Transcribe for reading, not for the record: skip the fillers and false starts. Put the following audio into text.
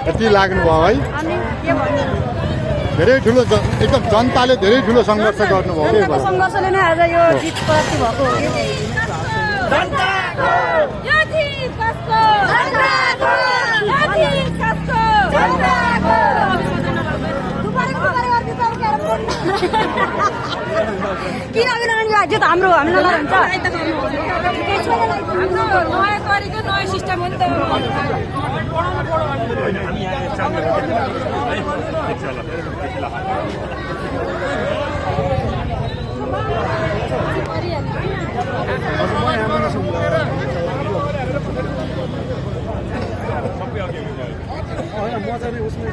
यति लाग्नुभयो है। अनि के भन्नु धेरै ठुलो एकदम जनताले धेरै ठुलो सङ्घर्ष गर्नुभयो के जनताको सङ्घर्षले नै आज यो जित प्राप्ति भएको हो कि जनताको यो जित कसको जनताको यो जित कसको जनताको किन अघि नगर्नु यो जित हाम्रो हामीलाई हुन्छ हाम्रो नयाँ तरिका नयाँ सिस्टम हो नि त मजाले उसले